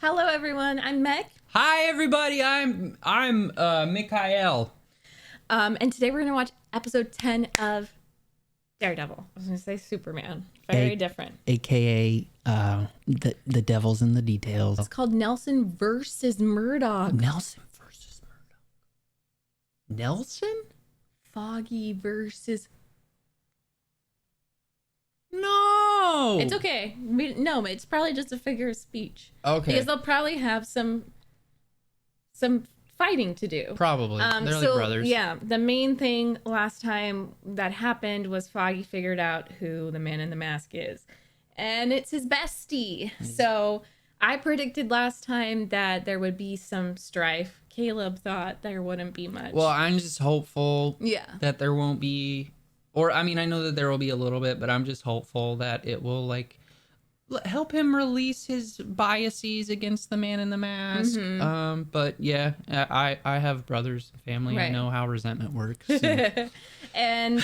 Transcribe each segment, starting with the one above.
Hello, everyone. I'm Meg. Hi, everybody. I'm Mikhail. And today we're gonna watch episode 10 of Daredevil. I was gonna say Superman. Very different. AKA the devil's in the details. It's called Nelson versus Murdock. Nelson versus Murdock. Nelson? Foggy versus. No. It's okay. No, it's probably just a figure of speech. Okay. Because they'll probably have some fighting to do. Probably. They're like brothers. Yeah, the main thing last time that happened was Foggy figured out who the man in the mask is. And it's his bestie. So I predicted last time that there would be some strife. Caleb thought there wouldn't be much. Well, I'm just hopeful that there won't be, or I mean, I know that there will be a little bit, but I'm just hopeful that it will like help him release his biases against the man in the mask. Mm-hmm. But yeah, I have brothers and family. Right. I know how resentment works. And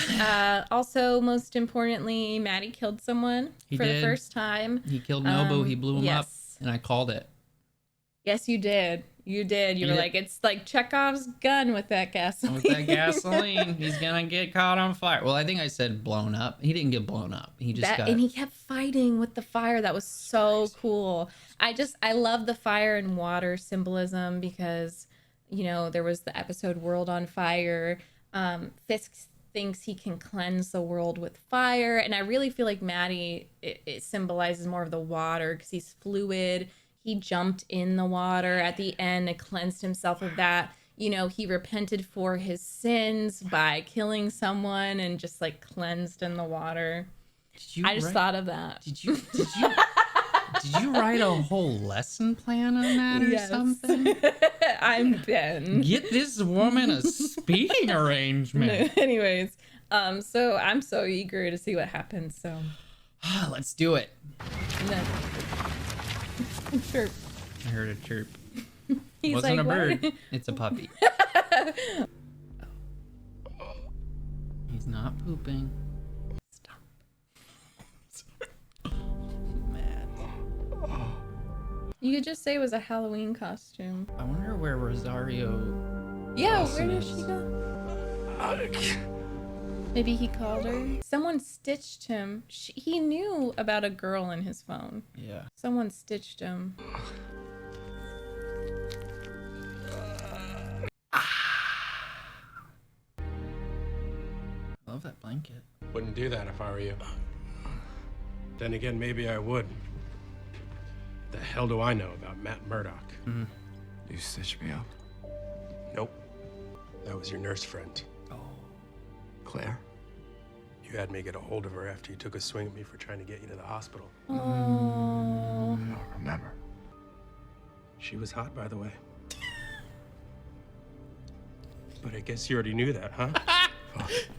also, most importantly, Maddie killed someone He for did. the first time. He killed Nobu. He blew him up, yes. and I called it. Yes, you did. You did. You were did. like, it's like Chekhov's gun with that gasoline. With that gasoline, he's gonna get caught on fire. Well, I think I said blown up. He didn't get blown up. He just got. And he kept fighting with the fire. That was so cool. I love the fire and water symbolism because, you know, there was the episode World on Fire. Fisk thinks he can cleanse the world with fire. And I really feel like Maddie, it symbolizes more of the water because he's fluid. He jumped in the water at the end and cleansed himself of that. You know, he repented for his sins by killing someone and just like cleansed in the water. I just thought of that. Did you write a whole lesson plan on that or something? I'm Ben. Get this woman a speaking arrangement. Anyways, so I'm so eager to see what happens. So let's do it. Chirp. I heard a chirp. He's Wasn't like, a bird. what? It's a puppy. He's not pooping. Stop. Mad. You could just say it was a Halloween costume. I wonder where Rosario. Yeah, Dawson where did she go? Maybe he called her. Someone stitched him. He knew about a girl in his phone. Yeah. Someone stitched him. I love that blanket. Wouldn't do that if I were you. Then again, maybe I would. The hell do I know about Matt Murdock? Mm-hmm. You stitched me up. Nope. That was your nurse friend. Claire? You had me get a hold of her after you took a swing at me for trying to get you to the hospital. Oh. I don't remember. She was hot, by the way. But I guess you already knew that, huh?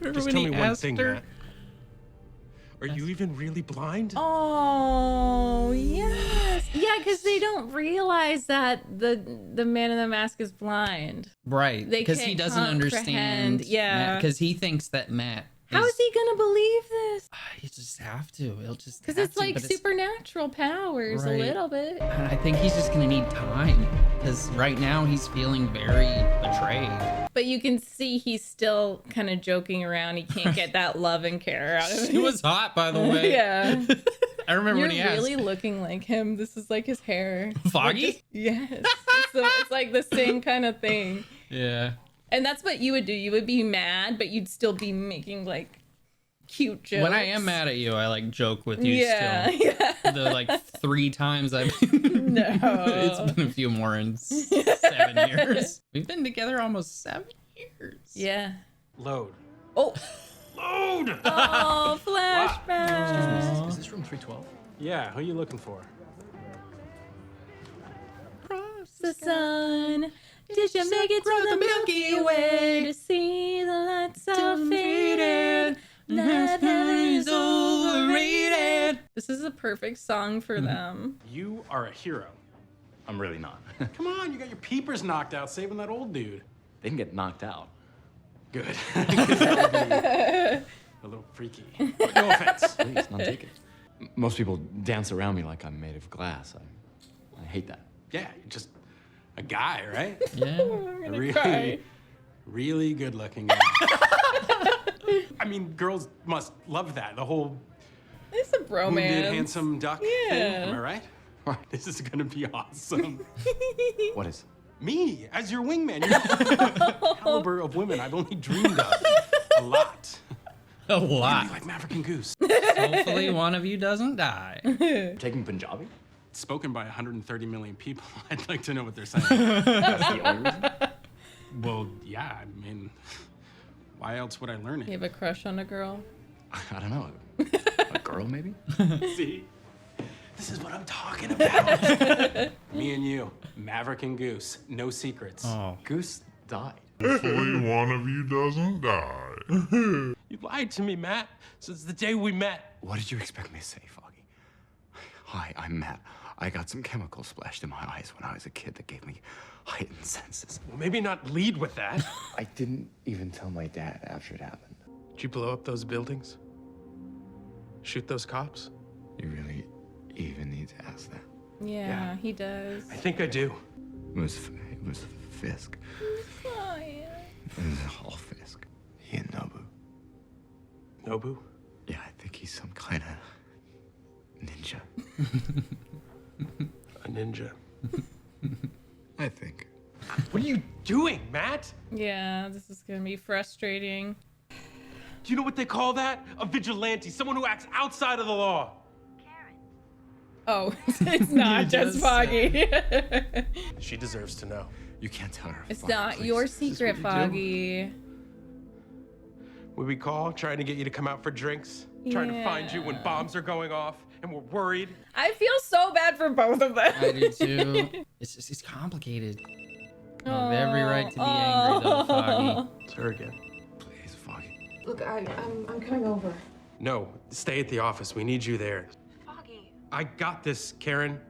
Just tell me one thing, Matt. Are you even really blind? Oh, yes. Yeah, because they don't realize that the man in the mask is blind. Right. Because he doesn't understand. Yeah. Because he thinks that Matt. How is he going to believe this? You just have to. He'll just. Because it's like supernatural powers a little bit. I think he's just going to need time. Because right now he's feeling very betrayed. But you can see he's still kind of joking around. He can't get that love and care out of it. She was hot, by the way. Yeah. I remember You're when he asked. really looking like him. This is like his hair. Foggy? Yes. It's like the same kind of thing. Yeah. And that's what you would do. You would be mad, but you'd still be making like cute jokes. When I am mad at you, I like joke with you still. Yeah. The like 3 times I've been. No. It's been a few more in 7 years. We've been together almost 7 years. Yeah. Load. Oh. Load! Oh, flashbacks. Is this room 312? Yeah, who are you looking for? The sun. Did you make it to the Milky Way to see the lights are faded? Night heaven is overrated. This is a perfect song for them. You are a hero. I'm really not. Come on, you got your peepers knocked out saving that old dude. They didn't get knocked out. Good. That would be a little freaky. No offense. Please, none taken. Most people dance around me like I'm made of glass. I hate that. yeah, you're just a guy, right? Yeah. A really, really good-looking guy. I mean, girls must love that. The whole It's a bromance. wounded, handsome duck thing. Yeah. Am I right? This is gonna be awesome. What is? Me, as your wingman. You're the caliber of women I've only dreamed of. A lot. A You're lot. gonna be like Maverick and Goose. Hopefully one of you doesn't die. Taking Punjabi? Spoken by 130 million people. I'd like to know what they're saying. That's the only reason? Well, yeah, I mean, why else would I learn You it? have a crush on a girl? I don't know. A girl, maybe? See? This is what I'm talking about. Me and you, Maverick and Goose, no secrets. Oh. Goose died. Hopefully one of you doesn't die. You lied to me, Matt, since the day we met. What did you expect me to say, Foggy? Hi, I'm Matt. I got some chemicals splashed in my eyes when I was a kid that gave me heightened senses. Well, maybe not lead with that. I didn't even tell my dad after it happened. Did you blow up those buildings? Shoot those cops? You really even need to ask that. Yeah, he does. I think I do. It was Fisk. Oh, yeah. It was all Fisk. He and Nobu. Nobu? Yeah, I think he's some kind of ninja. A ninja. I think. What are you doing, Matt? Yeah, this is gonna be frustrating. Do you know what they call that? A vigilante, someone who acts outside of the law. Oh, it's not just just Foggy. She deserves to know. You can't tell her. It's Foggy, not please. your Is this secret, what you do? Foggy. When we call, trying to get you to come out for drinks, trying to find you when Yeah. bombs are going off, and we're worried. I feel so bad for both of them. I do too. It's complicated. You have every right to be angry though, Foggy. It's her again. Please, Foggy. Look, I'm coming over. No, stay at the office. We need you there. Foggy. I got this, Karen.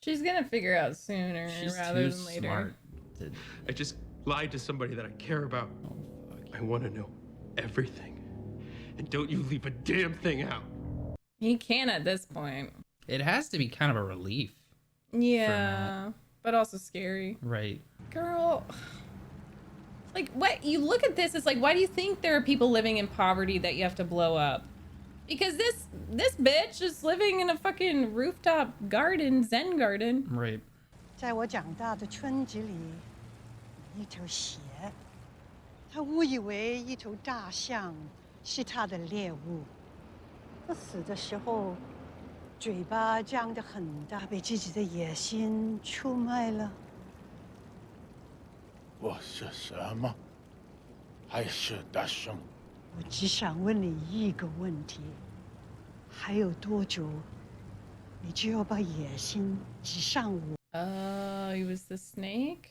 She's gonna figure out sooner She's rather too than later. smart. To... I just lied to somebody that I care about. Oh, fuck. I want to know everything. And don't you leave a damn thing out. He can at this point. It has to be kind of a relief, Yeah, but also scary. right? Girl, like what? You look at this, it's like, why do you think there are people living in poverty that you have to blow up? Because this bitch is living in a fucking rooftop garden, Zen garden. Right. 在我长大的村子里，一头鞋，他误以为一头大象是他的猎物。他死的时候，嘴巴张得很大，被自己的野心出卖了。我是什么？还是大象？我只想问你一个问题：还有多久，你就要把野心指向我？ Oh, he was the snake?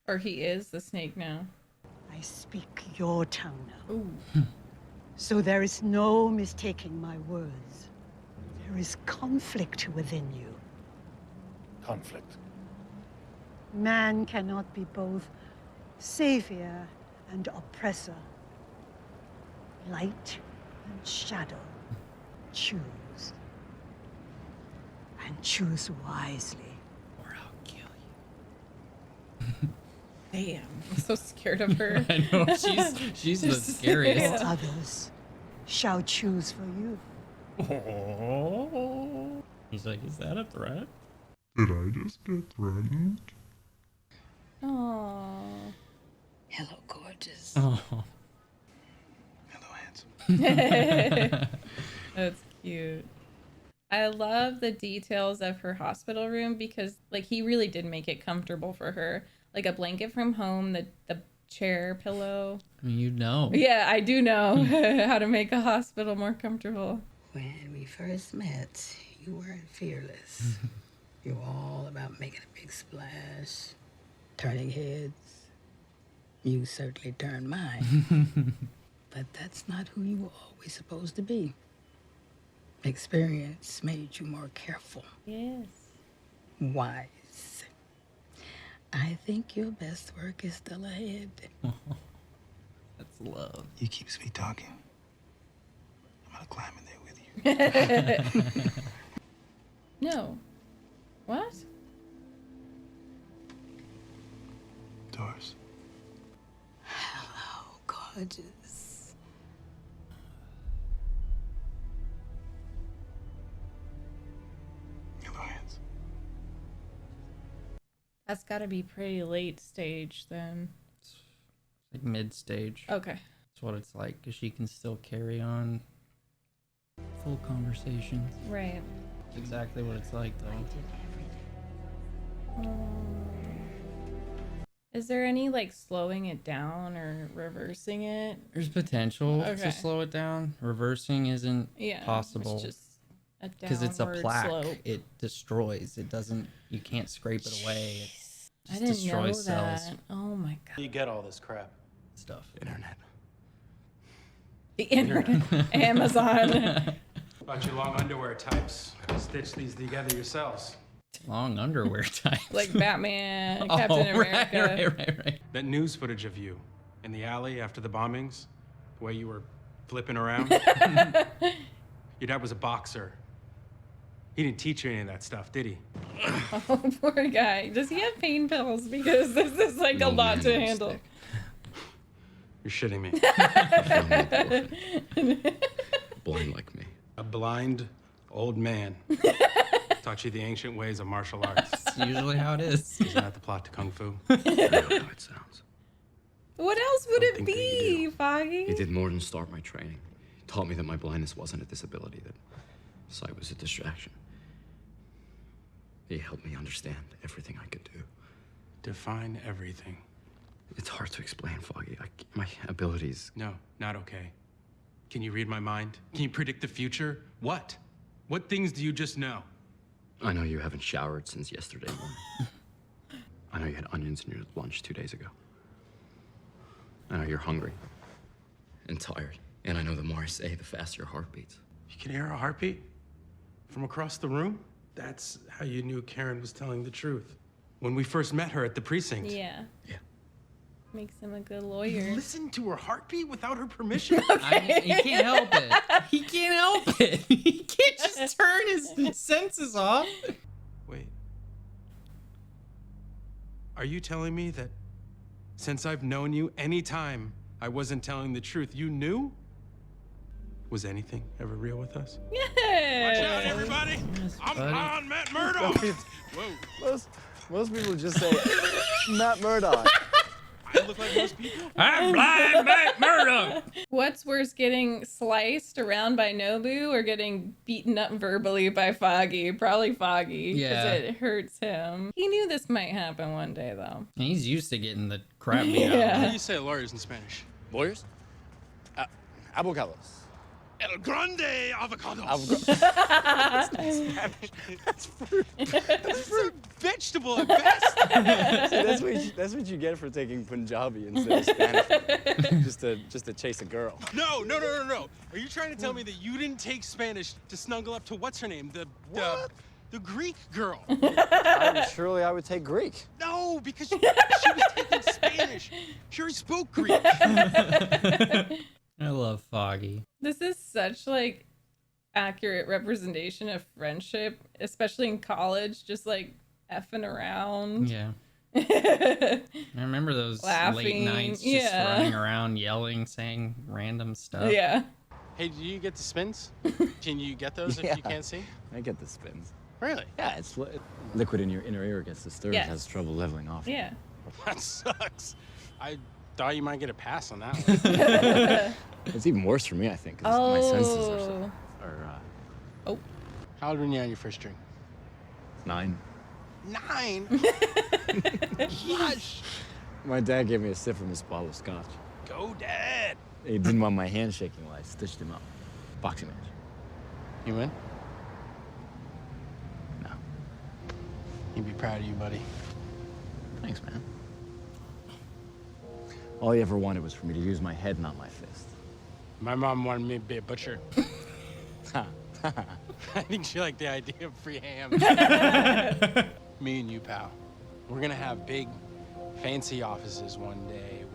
Or he is the snake now. I speak your tongue now. Ooh. So there is no mistaking my words. There is conflict within you. Conflict. Man cannot be both savior and oppressor, light and shadow. Choose. And choose wisely. Or I'll kill you. Damn. I'm so scared of her. I know she's the scariest. Others shall choose for you. Oh. He's like, is that a threat? Did I just get threatened? Aww. Hello, gorgeous. Oh. Hello, handsome. That's cute. I love the details of her hospital room because, like, he really did make it comfortable for her. Like a blanket from home, the chair pillow. I mean, you know. Yeah, I do know how to make a hospital more comfortable. When we first met, you weren't fearless. You were all about making a big splash, turning heads. You certainly turned mine. But that's not who you were always supposed to be. Experience made you more careful, Yes. wise. I think your best work is still ahead. That's love. You keep sweet talking. I'm gonna climb in there with you. No. What? yours. Hello, gorgeous. Hello, hands. That's got to be pretty late stage then. Like mid stage. Okay. That's what it's like, because she can still carry on full conversations. Right. That's exactly what it's like, though. Is there any like slowing it down or reversing it? There's potential Okay. to slow it down. Reversing isn't Yeah. possible. It's just a Because it's a downward plaque. slope. It destroys. It doesn't, you can't scrape it away. It I just didn't know destroys that. cells. Oh my god. You get all this crap. Stuff. Internet. The internet. Amazon. About your long underwear types. Stitch these together yourselves. Long underwear type. Like Batman, Captain America. Right. That news footage of you in the alley after the bombings, the way you were flipping around. Your dad was a boxer. He didn't teach you any of that stuff, did he? Oh, poor guy. Does he have pain pills? Because this is like a No lot man to will handle. stick. You're shitting me. Blind like me. A blind old man. Taught you the ancient ways of martial arts. That's usually how it is. Isn't that the plot to Kung Fu? I know how it sounds. What else would it think that you be, do. Foggy? He did more than start my training. He taught me that my blindness wasn't a disability, that sight was a distraction. He helped me understand everything I could do. Define everything. It's hard to explain, Foggy. My abilities. No, not okay. Can you read my mind? Can you predict the future? What? What things do you just know? I know you haven't showered since yesterday morning. I know you had onions in your lunch 2 days ago. I know you're hungry and tired. And I know the more I say, the faster your heart beats. You can hear a heartbeat from across the room? That's how you knew Karen was telling the truth. When we first met her at the precinct. Yeah. Yeah. Makes him a good lawyer. Listen to her heartbeat without her permission? He can't help it. He can't help it. He can't just turn his senses off. Wait. Are you telling me that since I've known you, any time I wasn't telling the truth, you knew? Was anything ever real with us? Yeah. Watch out, everybody! Yes, I'm buddy. on Matt Murdock! Whoa. Most people just say Matt Murdock. I look like most people? I'm blind Matt Murdock. What's worse, getting sliced around by Nobu or getting beaten up verbally by Foggy? Probably Foggy. Yeah. Because it hurts him. He knew this might happen one day, though. He's used to getting the crap beat out of Yeah. him. How do you say lawyers in Spanish? Lawyers? Avocados. El Grande Avocados! That's fruit. That's a vegetable at best! See, that's what you get for taking Punjabi instead of Spanish. just to chase a girl. No. Are you trying to tell me that you didn't take Spanish to snuggle up to what's her name? The Greek girl? Surely I would take Greek. No, because she was taking Spanish. She already spoke Greek. I love Foggy. This is such, like, accurate representation of friendship, especially in college, just, like, effing around. Yeah. I remember those late Laughing, nights just yeah. running around yelling, saying random stuff. Yeah. Hey, do you get the spins? Can you get those if Yeah. you can't see? I get the spins. Really? Yeah, it's liquid in your inner ear gets disturbed, Yes. has trouble leveling off. Yeah. That sucks. I thought you might get a pass on that one. It's even worse for me, I think, because my senses are How old were you on your first drink? 9. 9? Gosh. My dad gave me a sip from his bottle of scotch. Go, Dad. He didn't want my hand shaking while I stitched him up. Boxing match. You win? No. He'd be proud of you, buddy. Thanks, man. All he ever wanted was for me to use my head, not my fist. My mom wanted me to be a butcher. Ha. I think she liked the idea of free ham. Me and you, pal. We're gonna have big, fancy offices one day.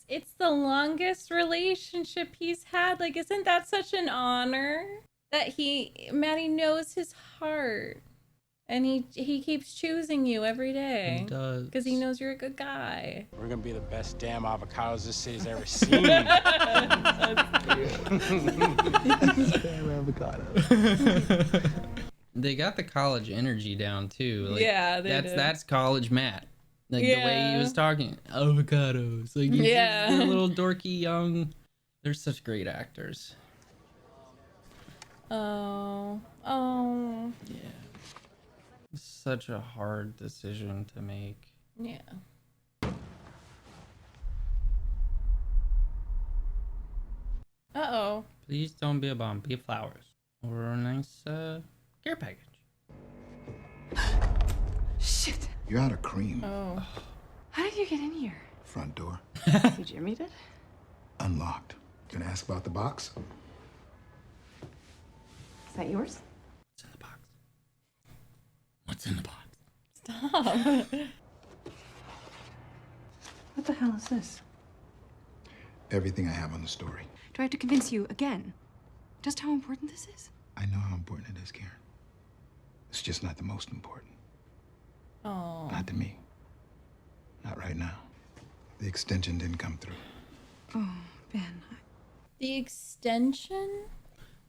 It's the longest relationship he's had. Like, isn't that such an honor that Maddie knows his heart? And he keeps choosing you every day. He does. Because he knows you're a good guy. We're gonna be the best damn avocados this city's ever seen. They got the college energy down too. Like, Yeah, they did. that's college Matt. Like the way he was talking, avocados. Like he's Yeah. just a little dorky young. They're such great actors. Oh. Yeah. It's such a hard decision to make. Yeah. Uh-oh. Please don't be a bomb. Be flowers or a nice care package. Shit. You're out of cream. Oh. How did you get in here? Front door. You Jimmy did? Unlocked. Gonna ask about the box? Is that yours? What's in the box? What's in the box? Stop. What the hell is this? Everything I have on the story. Do I have to convince you again just how important this is? I know how important it is, Karen. It's just not the most important. Oh. Not to me. Not right now. The extension didn't come through. Oh, Ben. The extension?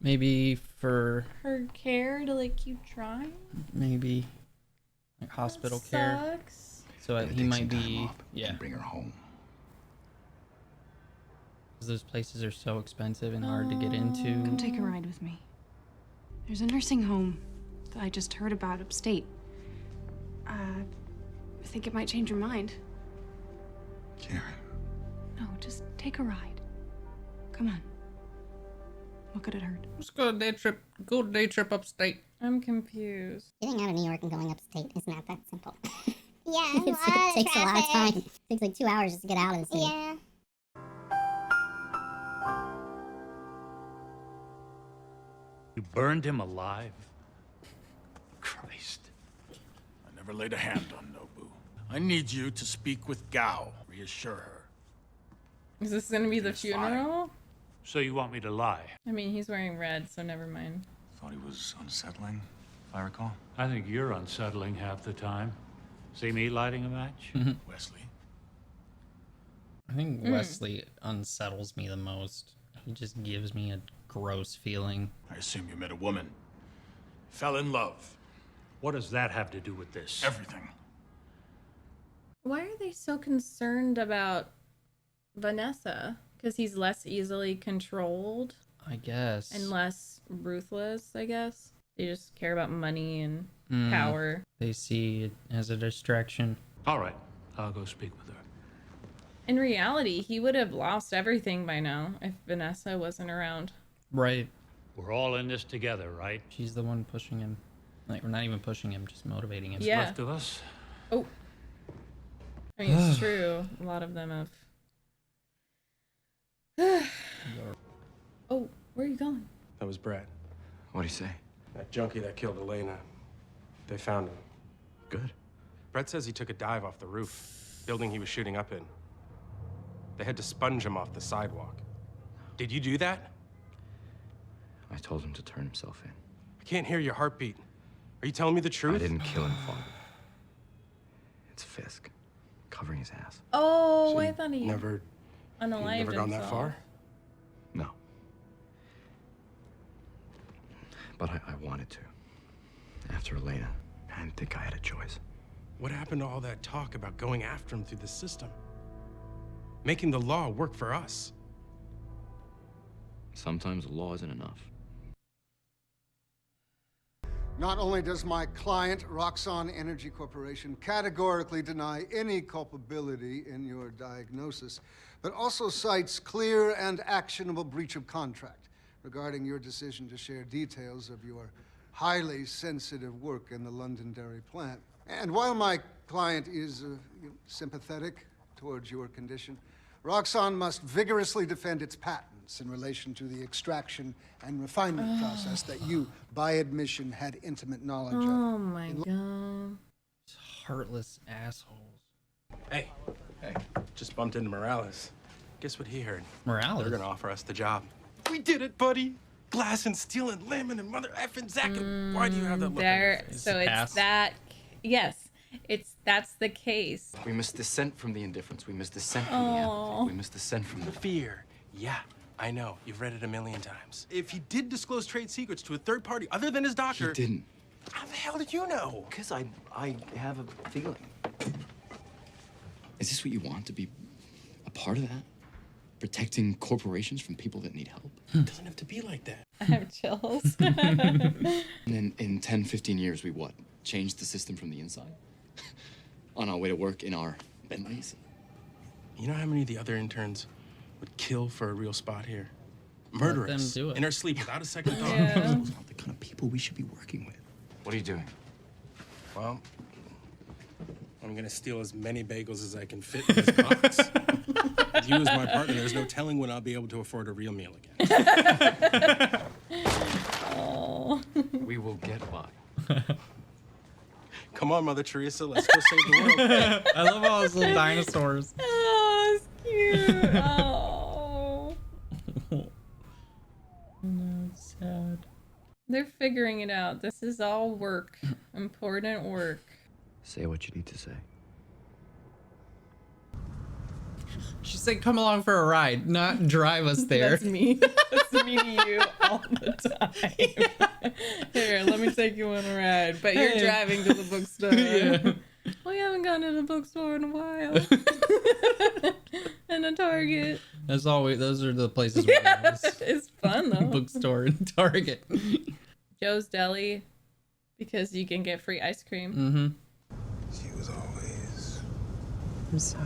Maybe for Her care to like keep trying? maybe like hospital care. Sucks. So Gotta he take might some time be off yeah. and bring her home. 'Cause those places are so expensive and hard to get into. Come take a ride with me. There's a nursing home that I just heard about upstate. I think it might change your mind. Karen. No, just take a ride. Come on. What could it hurt? Let's go day trip. Go day trip upstate. I'm confused. Getting out of New York and going upstate is not that simple. Yeah, it takes a lot of time. It takes like 2 hours just to get out of the city. Yeah. You burned him alive? Christ. I never laid a hand on Nobu. I need you to speak with Gao. Reassure her. Is this gonna be the It's fine. funeral? So you want me to lie? I mean, he's wearing red, so never mind. Thought he was unsettling, if I recall. I think you're unsettling half the time. See me lighting a match? Wesley. I think Wesley unsettles me the most. He just gives me a gross feeling. I assume you met a woman. Fell in love. What does that have to do with this? Everything. Why are they so concerned about Vanessa? Because he's less easily controlled I guess. and less ruthless, I guess. They just care about money and power. They see it as a distraction. All right, I'll go speak with her. In reality, he would have lost everything by now if Vanessa wasn't around. Right. We're all in this together, right? She's the one pushing him. Like, we're not even pushing him, just motivating him. Yeah. Left of us. Oh. I mean, it's true. A lot of them have. Oh, where are you going? That was Brett. What'd he say? That junkie that killed Elena. They found him. Good. Brett says he took a dive off the roof, building he was shooting up in. They had to sponge him off the sidewalk. Did you do that? I told him to turn himself in. I can't hear your heartbeat. Are you telling me the truth? I didn't kill him, Foggy. It's Fisk, covering his ass. Oh, So I you thought he never unalived never gone that himself. far? No. But I wanted to. After Elena, I didn't think I had a choice. What happened to all that talk about going after him through the system? Making the law work for us? Sometimes the law isn't enough. Not only does my client, Roxxon Energy Corporation, categorically deny any culpability in your diagnosis, but also cites clear and actionable breach of contract regarding your decision to share details of your highly sensitive work in the Londonderry plant. And while my client is sympathetic towards your condition, Roxxon must vigorously defend its patents in relation to the extraction and refinement process that you, by admission, had intimate knowledge of. Oh my god. Heartless assholes. Hey, just bumped into Morales. Guess what he heard? Morales? They're gonna offer us the job. We did it, buddy. glass and steel and lemon and mother effing Zach. Why do you have that look on your face? So it's that. Yes, that's the case. We must dissent from the indifference. We must dissent from the apathy. We must dissent from the fear. Yeah, I know. You've read it a million times. If he did disclose trade secrets to a third party other than his doctor... He didn't. How the hell did you know? Because I have a feeling. Is this what you want, to be a part of that? Protecting corporations from people that need help? It doesn't have to be like that. I have chills. And then in 10, 15 years, we what? Change the system from the inside? On our way to work in our Bentleys? You know how many of the other interns would kill for a real spot here? Murderous. do it. In our sleep without a second thought. Yeah. Those aren't the kind of people we should be working with. What are you doing? Well, I'm gonna steal as many bagels as I can fit in this box. With you as my partner, there's no telling when I'll be able to afford a real meal again. Oh. We will get by. Come on, Mother Teresa, let's go save the world. I love all those little dinosaurs. Oh, it's cute. Oh. No, it's sad. They're figuring it out. This is all work. Important work. Say what you need to say. She said, "Come along for a ride, not drive us there." That's me. That's me to you all the time. Here, let me take you on a ride. But you're driving to the bookstore. Yeah. We haven't gone to the bookstore in a while. And a Target. As always, those are the places we go. It's fun though. Bookstore and Target. Joe's Deli, because you can get free ice cream. Mm-hmm. She was always... I'm sorry,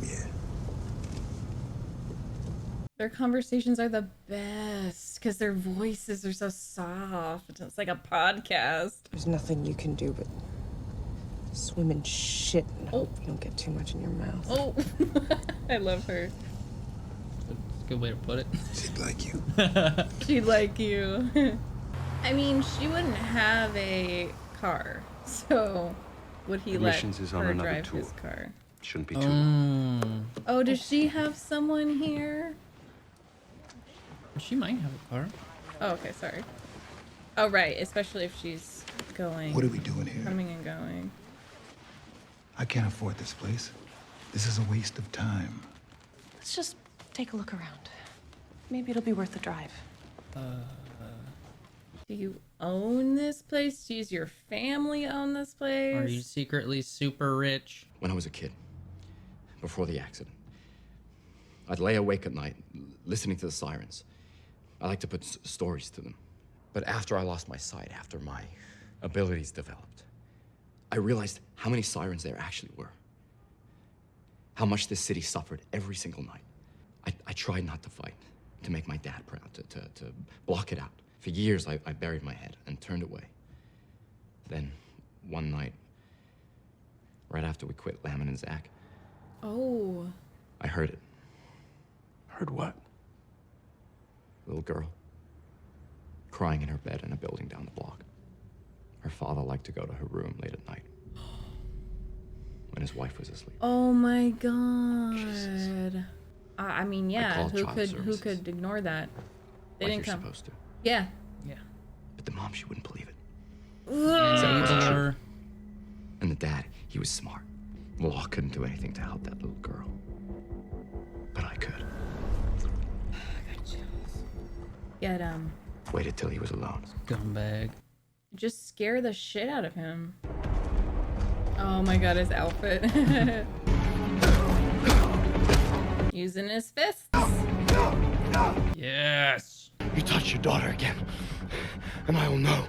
babe. Yeah. Their conversations are the best because their voices are so soft. It's like a podcast. There's nothing you can do but swim in shit and hope you don't get too much in your mouth. Oh, I love her. That's a good way to put it. She'd like you. She'd like you. I mean, she wouldn't have a car, so would he Admissions let is on her another drive tour. his car? Shouldn't be too long. Oh, does she have someone here? She might have a car. Oh, okay, sorry. Oh, right, especially if she's going. What are we doing here? Coming and going. I can't afford this place. This is a waste of time. Let's just take a look around. Maybe it'll be worth the drive. Do you own this place? Does your family own this place? Are you secretly super rich? When I was a kid, before the accident, I'd lay awake at night, listening to the sirens. I like to put stories to them. But after I lost my sight, after my abilities developed, I realized how many sirens there actually were. How much this city suffered every single night. I tried not to fight, to make my dad proud, to block it out. For years, I buried my head and turned away. Then, one night, right after we quit Lamon and Zach, Oh. I heard it. Heard what? A little girl, crying in her bed in a building down the block. Her father liked to go to her room late at night, when his wife was asleep. Oh my god. I mean, yeah. called Who child could services. ignore that? They Like didn't you're come. supposed to. Yeah. But the mom, she wouldn't believe it. Ugh. Said it wasn't true. And the dad, he was smart. Law couldn't do anything to help that little girl. But I could. Get Waited till he was alone. Scumbag. just scare the shit out of him. Oh my god, his outfit. Using his fists. Yes. You touch your daughter again, and I will know.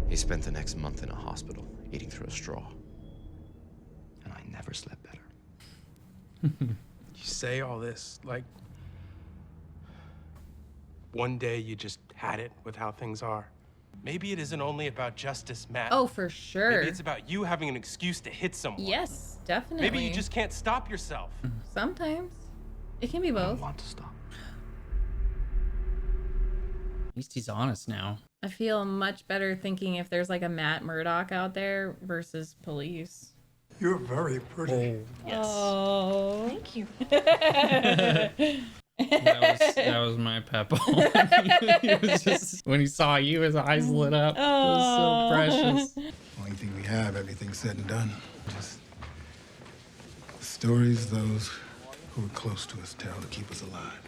He spent the next month in a hospital, eating through a straw. And I never slept better. You say all this like one day you just had it with how things are. Maybe it isn't only about justice, Matt. Oh, for sure. Maybe it's about you having an excuse to hit someone. Yes, definitely. Maybe you just can't stop yourself. Sometimes. It can be both. I want to stop. At least he's honest now. I feel much better thinking if there's like a Matt Murdock out there versus police. You're very pretty. Oh. Thank you. That was my pep. He was just, when he saw you, his eyes lit up. It was so precious. Only thing we have, everything said and done. Just the stories those who are close to us tell to keep us alive.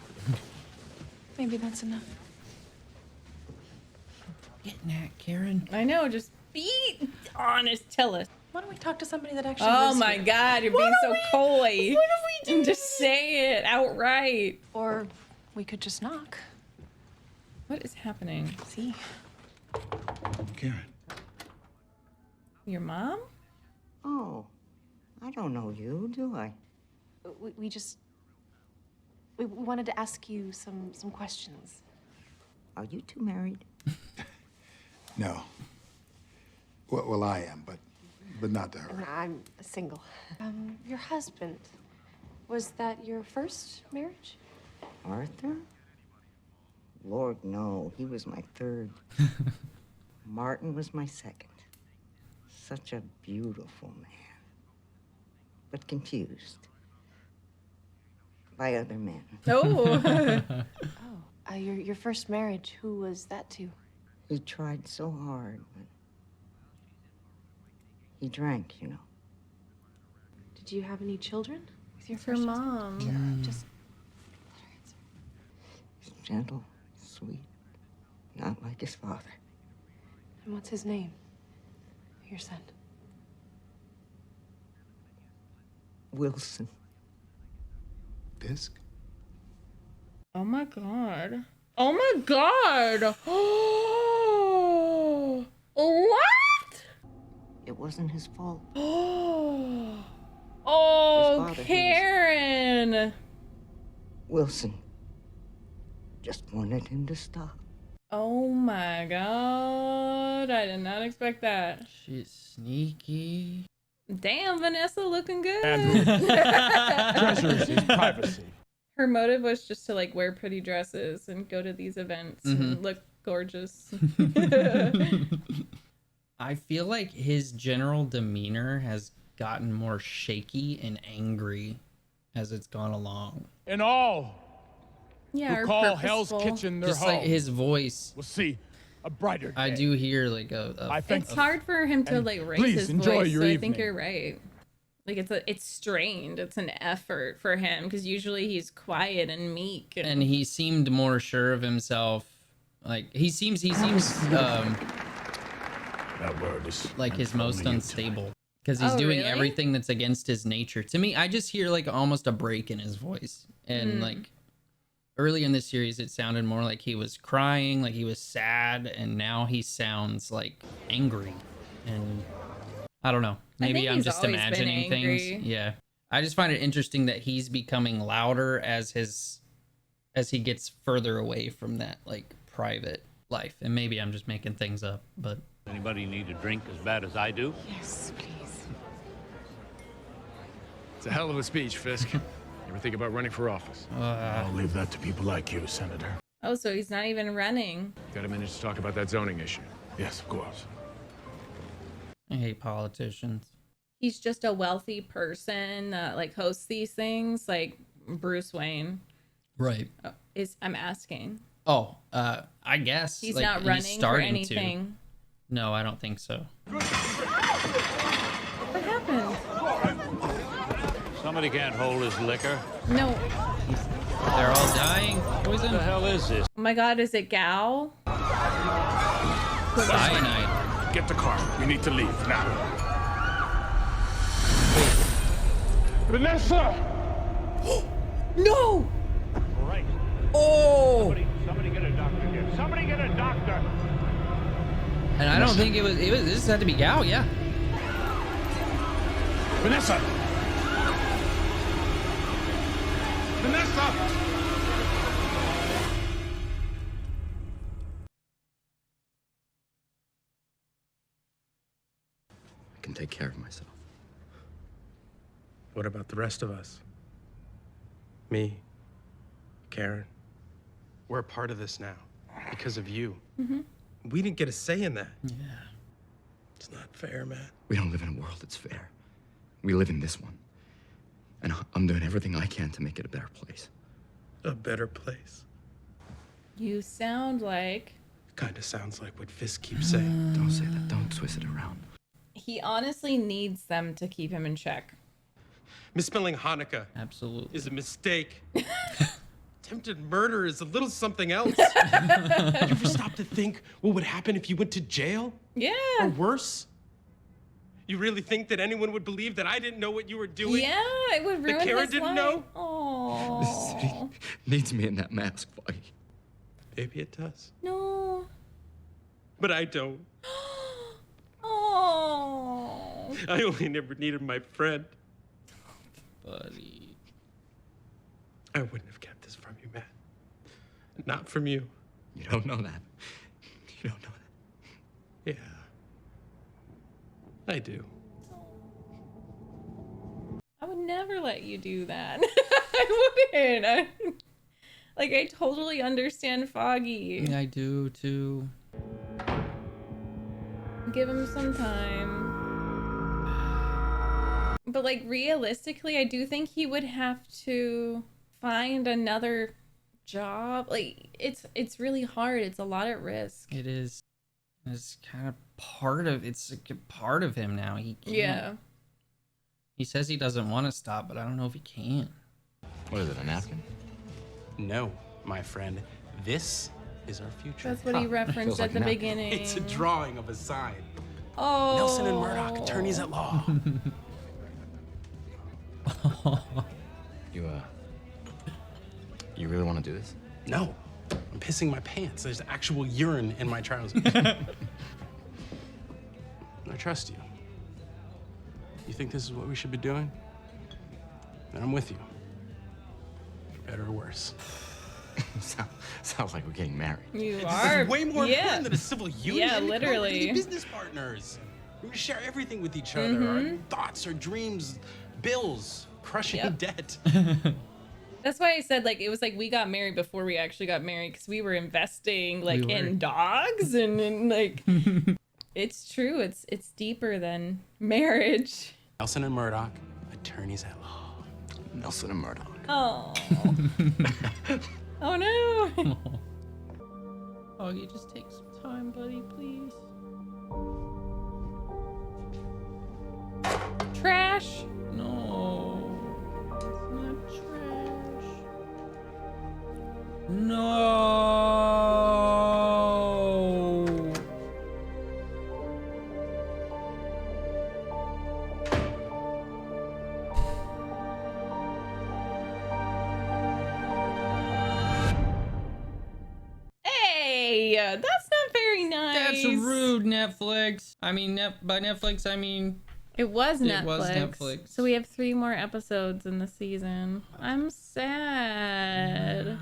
Maybe that's enough. Getting at Karen. I know, just be honest. Tell us. Why don't we talk to somebody that actually Oh lives my here? God, you're being so coy. What do we do? Just say it outright. Or we could just knock. What is happening? See? Karen. Your mom? Oh, I don't know you, do I? We wanted to ask you some questions. Are you two married? No. Well, I am, but not to her. And I'm single. Your husband, was that your first marriage? Arthur? Lord, no. He was my third. Martin was my second. Such a beautiful man. But confused. By other men. Oh. Your first marriage, who was that to? He tried so hard, but he drank, you know. Did you have any children with your It's her first mom. husband? Just He's gentle, sweet, not like his father. and what's his name? Your son. Wilson. Fisk? Oh my God. Oh my God. Oh. What? It wasn't his fault. Oh. His Oh, father, he was- Karen. Wilson just wanted him to stop. Oh my God. I did not expect that. She's sneaky. Damn, Vanessa looking good. Treasures his privacy. Her motive was just to like wear pretty dresses and go to these events and look gorgeous. I feel like his general demeanor has gotten more shaky and angry as it's gone along. And all Yeah, who or call purposeful. Hell's Kitchen their Just home like his voice. will see a brighter day. I do hear like I thank It's you. hard for him to And like raise please his enjoy voice, your so I evening. think you're right. Like it's strained. It's an effort for him because usually he's quiet and meek. and he seemed more sure of himself. Like he seems That word is like his most unstable because he's Oh, doing really? everything that's against his nature. To me, I just hear like almost a break in his voice. And like early in this series, it sounded more like he was crying, like he was sad, and now he sounds like angry. And I don't know. Maybe think I'm he's just always been imagining things. angry. Yeah. I just find it interesting that he's becoming louder as he gets further away from that like private life. And maybe I'm just making things up, but Anybody need a drink as bad as I do? Yes, please. It's a hell of a speech, Fisk. You ever think about running for office? I'll leave that to people like you, Senator. Oh, so he's not even running. Got a minute to talk about that zoning issue. Yes, of course. I hate politicians. He's just a wealthy person that like hosts these things, like Bruce Wayne. Right. I'm asking. Oh, I guess He's like, not running for starting anything. To. No, I don't think so. What happened? Somebody can't hold his liquor. No. They're all dying. Poison. What the hell is this? Oh my God, is it Gal? Cyanide. Get the car. We need to leave now. Vanessa! No! All right. Oh! Somebody get a doctor here. Somebody get a doctor. And I don't think it was. This had to be Gal. Yeah. Vanessa! Vanessa! take care of myself. What about the rest of us? Me, Karen. We're a part of this now because of you. Mm-hmm. We didn't get a say in that. Yeah. It's not fair, man. We don't live in a world that's fair. We live in this one. And I'm doing everything I can to make it a better place. A better place. You sound like... Kind of sounds like what Fisk keeps saying. Don't say that. Don't twist it around. He honestly needs them to keep him in check. Misspelling Hanukkah Absolutely is a mistake. Attempted murder is a little something else. You ever stop to think what would happen if you went to jail? Yeah. Or worse? You really think that anyone would believe that I didn't know what you were doing? Yeah, it would ruin That Kara his didn't life. know? Oh. This city needs me in that mask, Foggy. Maybe it does. No. But I don't. Oh. I only never needed my friend. Buddy. I wouldn't have kept this from you, Matt. Not from you. You don't know that. You don't know that. Yeah. I do. I would never let you do that. I wouldn't. I totally understand Foggy. Yeah, I do too. Give him some time. But like realistically, I do think he would have to find another job. Like it's really hard. It's a lot at risk. It is. It's kind of it's a part of him now. He can't. Yeah. He says he doesn't want to stop, but I don't know if he can. What is it, a napkin? No, my friend. This is our future. That's what he referenced at the beginning. It's a drawing of a sign. Oh. Nelson and Murdock, attorneys at law. You really want to do this? No, I'm pissing my pants. There's actual urine in my trousers. I trust you. You think this is what we should be doing? Then I'm with you. For better or worse. Sounds like we're getting married. You This are. is way more Yeah. important than a civil union. Yeah, We're literally. gonna be business partners. We're gonna share everything with each other. Our thoughts, our dreams, bills, crushing debt. That's why I said like it was like we got married before we actually got married because we were investing like in dogs and like it's true. It's deeper than marriage. Nelson and Murdock, attorneys at law. Nelson and Murdock. Oh. Oh no. Oh, you just take some time, buddy, please. Trash. No. It's not trash. No. Hey, that's not very nice. That's rude, Netflix. I mean, by Netflix, I mean... It was Netflix. It was Netflix. So we have 3 more episodes in the season. I'm sad. Wow.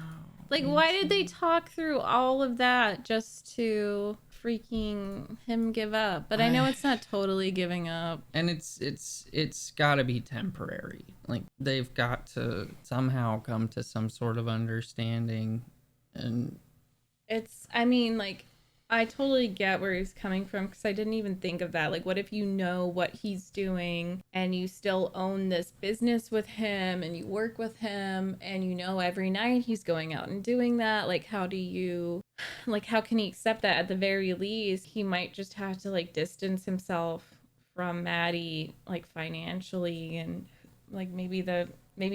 Like, why did they talk through all of that just to freaking him give up? But I know it's not totally giving up. And it's got to be temporary. Like, they've got to somehow come to some sort of understanding. And I mean, like, I totally get where he's coming from because I didn't even think of that. Like, what if you know what he's doing and you still own this business with him and you work with him and you know every night he's going out and doing that? Like, how can he accept that? At the very least, he might just have to, like, distance himself from Maddie, like, financially, and, like, maybe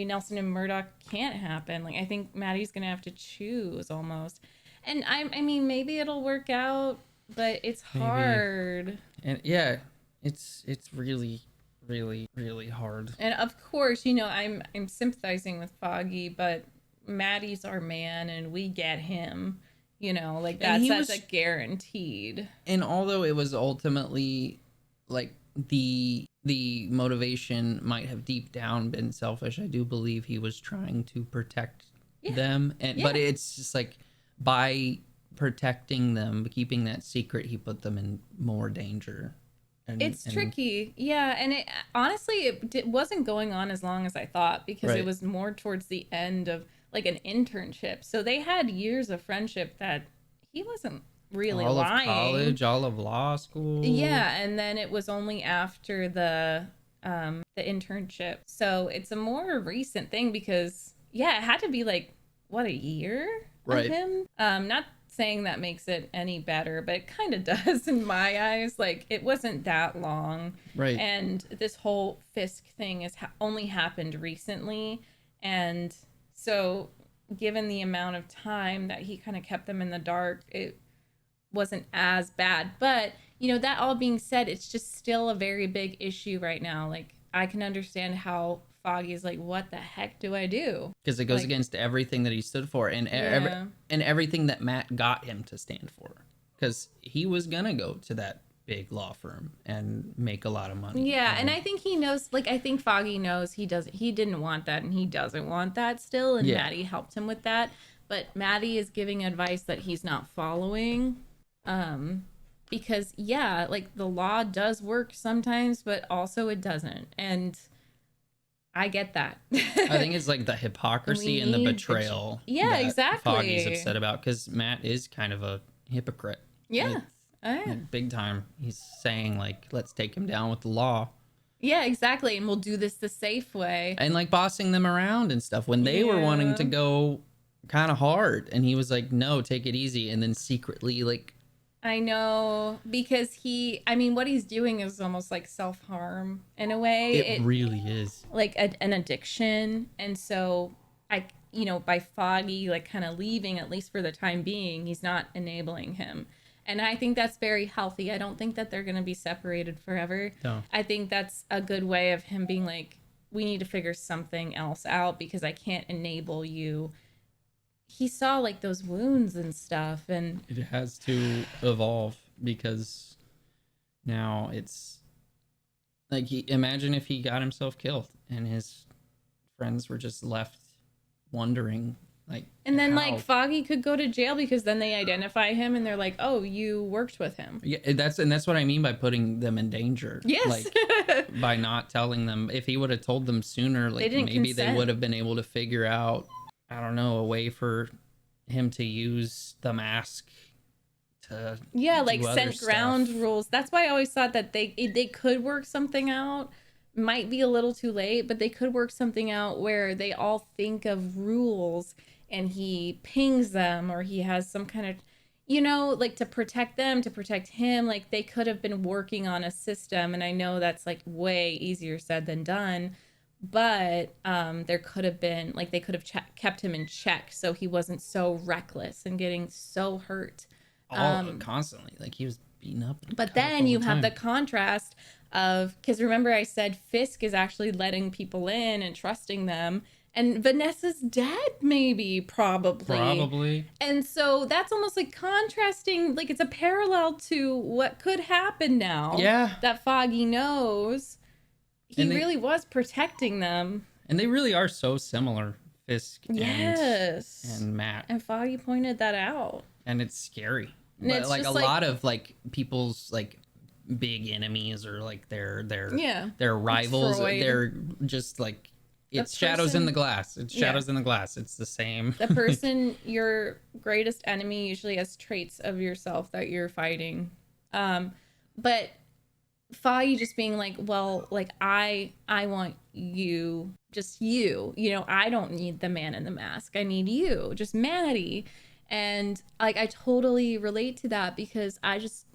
Nelson and Murdock can't happen. Like, I think Maddie's gonna have to choose almost. And I mean, maybe it'll work out, but it's hard. And yeah, it's really, really, really hard. And of course, you know, I'm sympathizing with Foggy, but Maddie's our man, and we get him. You know, like that's a guaranteed. And although it was ultimately like the motivation might have deep down been selfish, I do believe he was trying to protect them. But it's just like, by protecting them, keeping that secret, he put them in more danger. It's tricky. Yeah. And it honestly, wasn't going on as long as I thought, because Right. it was more towards the end of like an internship. So they had years of friendship that he wasn't really all lying. of college, all of law school. Yeah. And then it was only after the internship. So it's a more recent thing because, yeah, it had to be like, what, a year Right. of him? Not saying that makes it any better, but it kind of does in my eyes. Like, it wasn't that long. Right. And this whole Fisk thing has only happened recently. And so given the amount of time that he kind of kept them in the dark, it wasn't as bad. But, you know, that all being said, it's just still a very big issue right now. Like, I can understand how Foggy is like, what the heck do I do? Because it goes Like, against everything that he stood for, and Yeah. and everything that Matt got him to stand for. Because he was gonna go to that big law firm and make a lot of money. Yeah, and I think he knows, like, I think Foggy knows he didn't want that, and he doesn't want that still, and Yeah. Maddie helped him with that. But Maddie is giving advice that he's not following. Because, yeah, like, the law does work sometimes, but also it doesn't. And I get that. I think it's like the hypocrisy and the need betrayal. Yeah, that exactly. Foggy's upset about, because Matt is kind of a hypocrite. Yeah. Like, big time. He's saying like, let's take him down with the law, Yeah, exactly. And we'll do this the safe way. and like bossing them around and stuff when they were wanting to go kind of hard, and he was like, no, take it easy, and then secretly like, I know, because what he's doing is almost like self-harm in a way. it really is. Like an addiction. And so by Foggy like kind of leaving, at least for the time being, he's not enabling him. And I think that's very healthy. I don't think that they're going to be separated forever. No. I think that's a good way of him being like, we need to figure something else out because I can't enable you. He saw like those wounds and stuff, and It has to evolve, because now it's like, imagine if he got himself killed and his friends were just left wondering, like, and then how? like Foggy could go to jail because then they identify him and they're like, oh, you worked with him. Yeah, that's what I mean by putting them in danger. Yes. Like, by not telling them. If he would have told them sooner, like, didn't maybe they consent. would have been able to figure out, I don't know, a way for him to use the mask to Like do other scent stuff. ground rules. That's why I always thought that they could work something out. Might be a little too late, but they could work something out where they all think of rules and he pings them, or he has some kind of, like to protect them, to protect him. Like they could have been working on a system, and I know that's like way easier said than done, but there could have been like, they could have kept him in check so he wasn't so reckless and getting so hurt. Constantly, like he was beaten up. and But cut up then all you the have the time. contrast of, because remember I said Fisk is actually letting people in and trusting them, and Vanessa's dead, probably. And so that's almost like contrasting, like it's a parallel to what could happen now. Yeah. That Foggy knows. He And they- really was protecting them. And they really are so similar, Fisk Yes. and Matt, And Foggy pointed that out. and it's scary. And But it's like a just like- lot of like people's like big enemies, or like their Yeah. their rivals, Freud. they're just like, it's shadows in the glass. It's shadows in the glass. It's the same. The person, your greatest enemy, usually has traits of yourself that you're fighting. But Foggy just being like, well, like I want you, just you. I don't need the man in the mask. I need you, just Maddie. And like I totally relate to that, because I just,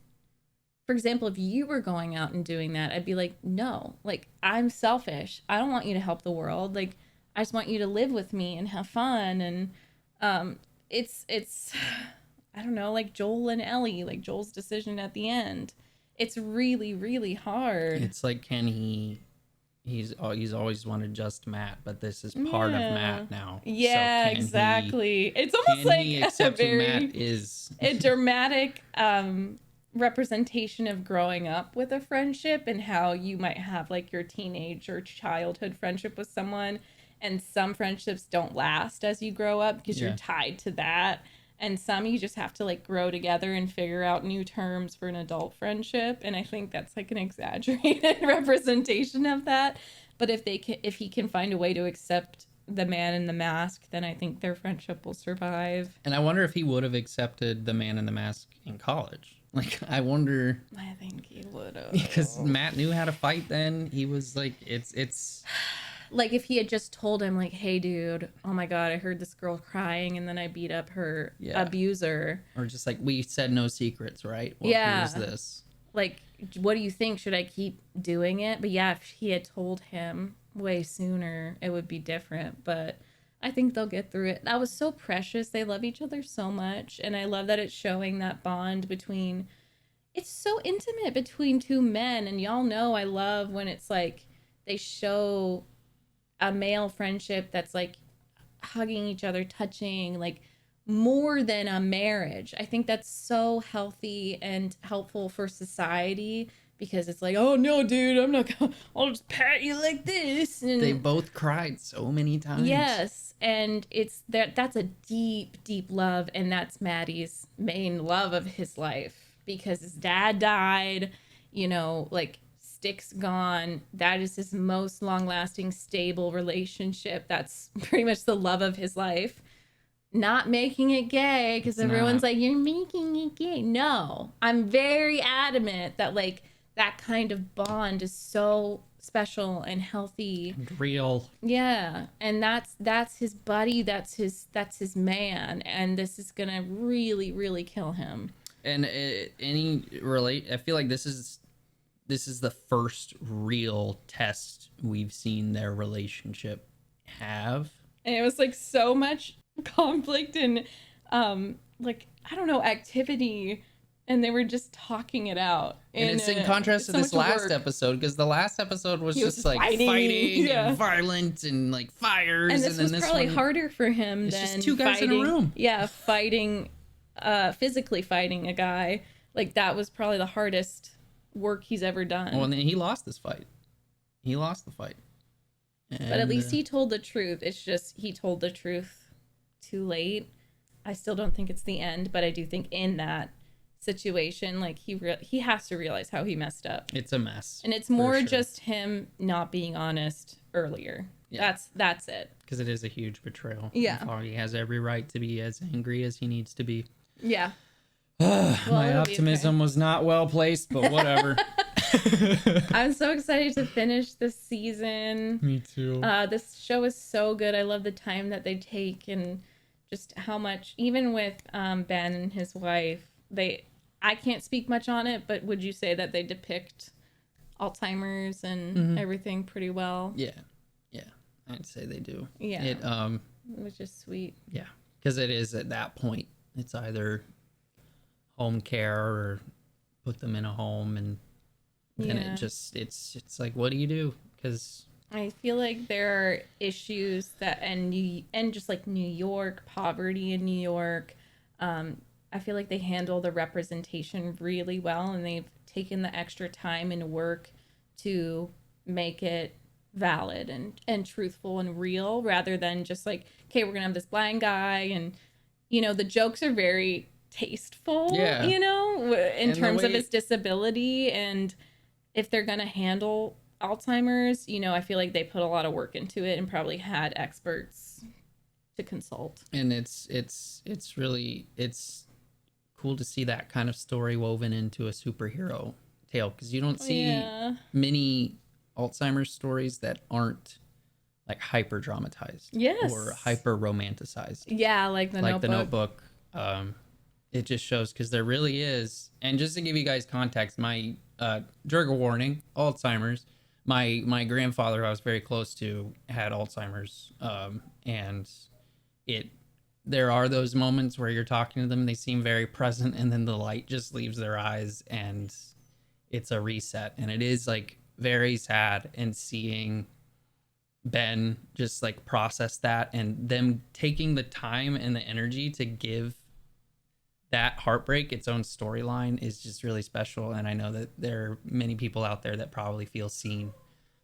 for example, if you were going out and doing that, I'd be like, no, like I'm selfish. I don't want you to help the world. Like I just want you to live with me and have fun. And it's I don't know, like Joel and Ellie, like Joel's decision at the end. It's really, really hard. It's like, can he's always wanted just Matt, but this is part of Matt now. Yeah, So can exactly. It's almost can like he a accept who very Matt is? a dramatic representation of growing up with a friendship, and how you might have like your teenage or childhood friendship with someone, and some friendships don't last as you grow up because Yeah. you're tied to that. and some you just have to like grow together and figure out new terms for an adult friendship, and I think that's like an exaggerated representation of that. But if he can find a way to accept the man in the mask, then I think their friendship will survive. And I wonder if he would have accepted the man in the mask in college. Like, I wonder. I think he would have. Because Matt knew how to fight then. He was like, it's. Like, if he had just told him, like, hey, dude, oh my God, I heard this girl crying and then I beat up her abuser. Or just like, we said no secrets, right? Well, yeah. Here's this. Like, what do you think? Should I keep doing it? But yeah, if he had told him way sooner, it would be different. But I think they'll get through it. That was so precious. They love each other so much. And I love that it's showing that bond between, it's so intimate between two men. And y'all know I love when it's like they show a male friendship that's like hugging each other, touching, like more than a marriage. I think that's so healthy and helpful for society, because it's like, oh no, dude, I'm not gonna, I'll just pat you like this. And they both cried so many times. yes, and it's that's a deep, deep love, and that's Maddie's main love of his life, because his dad died, you know, like Stick's gone. That is his most long-lasting, stable relationship. That's pretty much the love of his life. Not making it gay, because everyone's like, you're making it gay. No, I'm very adamant that like that kind of bond is so special and healthy and real. Yeah, and that's his buddy, that's his man, and this is gonna really, really kill him. And I feel like this is the first real test we've seen their relationship have. And it was like so much conflict and like, I don't know, activity, and they were just talking it out. And it's in contrast to this last episode, because the last episode was just like fighting and violent and like fires. And this was probably harder for him than just two guys in a room. Yeah, fighting, physically fighting a guy. Like, that was probably the hardest work he's ever done. Well, and then he lost this fight. He lost the fight. And, but at least he told the truth. It's just he told the truth too late. I still don't think it's the end, but I do think in that situation, like, he has to realize how he messed up. It's a mess. And it's more just him not being honest earlier. Yeah. That's it. Because it is a huge betrayal. Yeah. Foggy has every right to be as angry as he needs to be. Yeah. My optimism was not well placed, but whatever. I'm so excited to finish this season. Me too. This show is so good. I love the time that they take, and just how much, even with Ben and his wife, I can't speak much on it, but would you say that they depict Alzheimer's and everything pretty well? Yeah. I'd say they do. Yeah. It was just sweet. Yeah, because it is at that point, it's either home care or put them in a home, and then it's like, what do you do? Because I feel like there are issues that and just like New York, poverty in New York, I feel like they handle the representation really well, and they've taken the extra time and work to make it valid and truthful and real, rather than just like, okay, we're gonna have this blind guy, and you know, the jokes are very tasteful, you know, in terms of his disability, and if they're gonna handle Alzheimer's, you know, I feel like they put a lot of work into it and probably had experts to consult. And it's really cool to see that kind of story woven into a superhero tale, because you don't see many Alzheimer's stories that aren't like hyper dramatized or hyper romanticized. Yeah, like the Notebook. It just shows, because there really is. And just to give you guys context, my trigger warning, Alzheimer's. My grandfather, who I was very close to, had Alzheimer's, and there are those moments where you're talking to them, they seem very present, and then the light just leaves their eyes, and it's a reset. And it is like very sad, and seeing Ben just like process that, and them taking the time and the energy to give that heartbreak its own storyline is just really special. And I know that there are many people out there that probably feel seen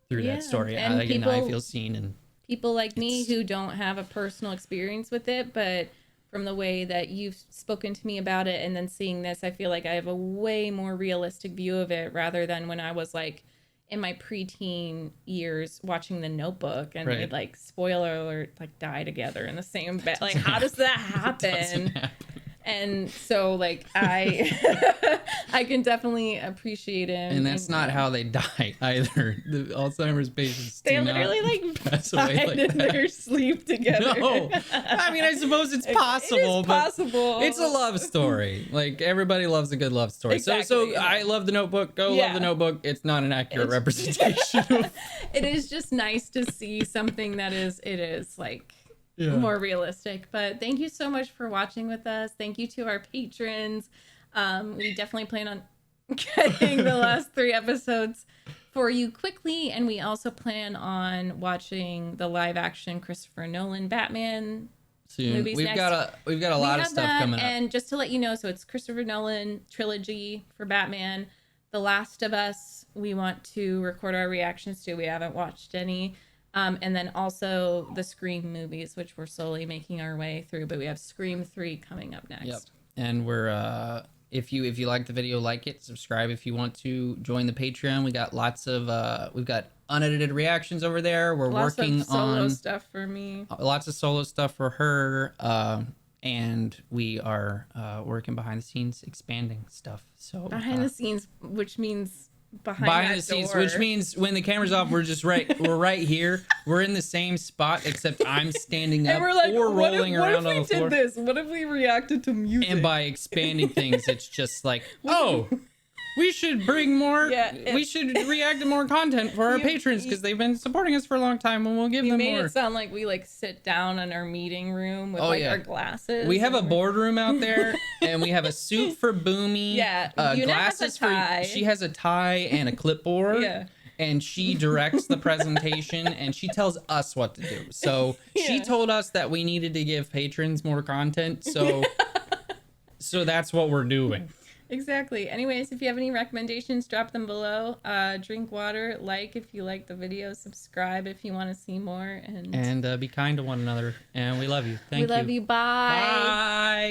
through that story. And I feel seen, and people like me who don't have a personal experience with it, but from the way that you've spoken to me about it, and then seeing this, I feel like I have a way more realistic view of it rather than when I was like in my preteen years watching The Notebook and they'd like, spoiler alert, like die together in the same bed. Like, how does that happen? And so like I can definitely appreciate him. And that's not how they die either. The Alzheimer's patients they do literally not like pass away died like in that. their sleep together. No, I mean, I suppose it's possible. It is possible. But it's a love story. Like, everybody loves a good love story. Exactly. So I love The Notebook. Go love The Notebook. It's not an accurate representation of... It is just nice to see something that is like more realistic. But thank you so much for watching with us. Thank you to our patrons. We definitely plan on getting the last 3 episodes for you quickly, and we also plan on watching the live action Christopher Nolan Batman soon. movies We've next. got a lot of stuff coming up. And just to let you know, so it's Christopher Nolan trilogy for Batman. The Last of Us, we want to record our reactions to. We haven't watched any. And then also the Scream movies, which we're slowly making our way through, but we have Scream 3 coming up next. Yep. And we're if you like the video, like it, subscribe if you want to join the Patreon. We got lots of we've got unedited reactions over there. We're working of solo on stuff for me. Lots of solo stuff for her. And we are working behind the scenes, expanding stuff. So Behind the scenes, which means behind the scenes, door. which means when the camera's off, we're just we're right here. We're in the same spot, except I'm standing up And we're like, or what rolling if around on we the floor. did this? What if we reacted to music? And by expanding things, it's just like, oh, we should bring more. We should react to more content for our patrons because they've been supporting us for a long time, and we'll give them made more. it sound like we like sit down in our meeting room with our glasses. We have a boardroom out there, and we have a suit for Boomy. Una glasses has a tie. She has a tie and a clipboard. And she directs the presentation, and she tells us what to do. So she told us that we needed to give patrons more content. So that's what we're doing. Exactly. Anyways, if you have any recommendations, drop them below. Drink water, like if you like the video, subscribe if you want to see more, and be kind to one another. And we love you. Thank you. We love you. Bye. Bye.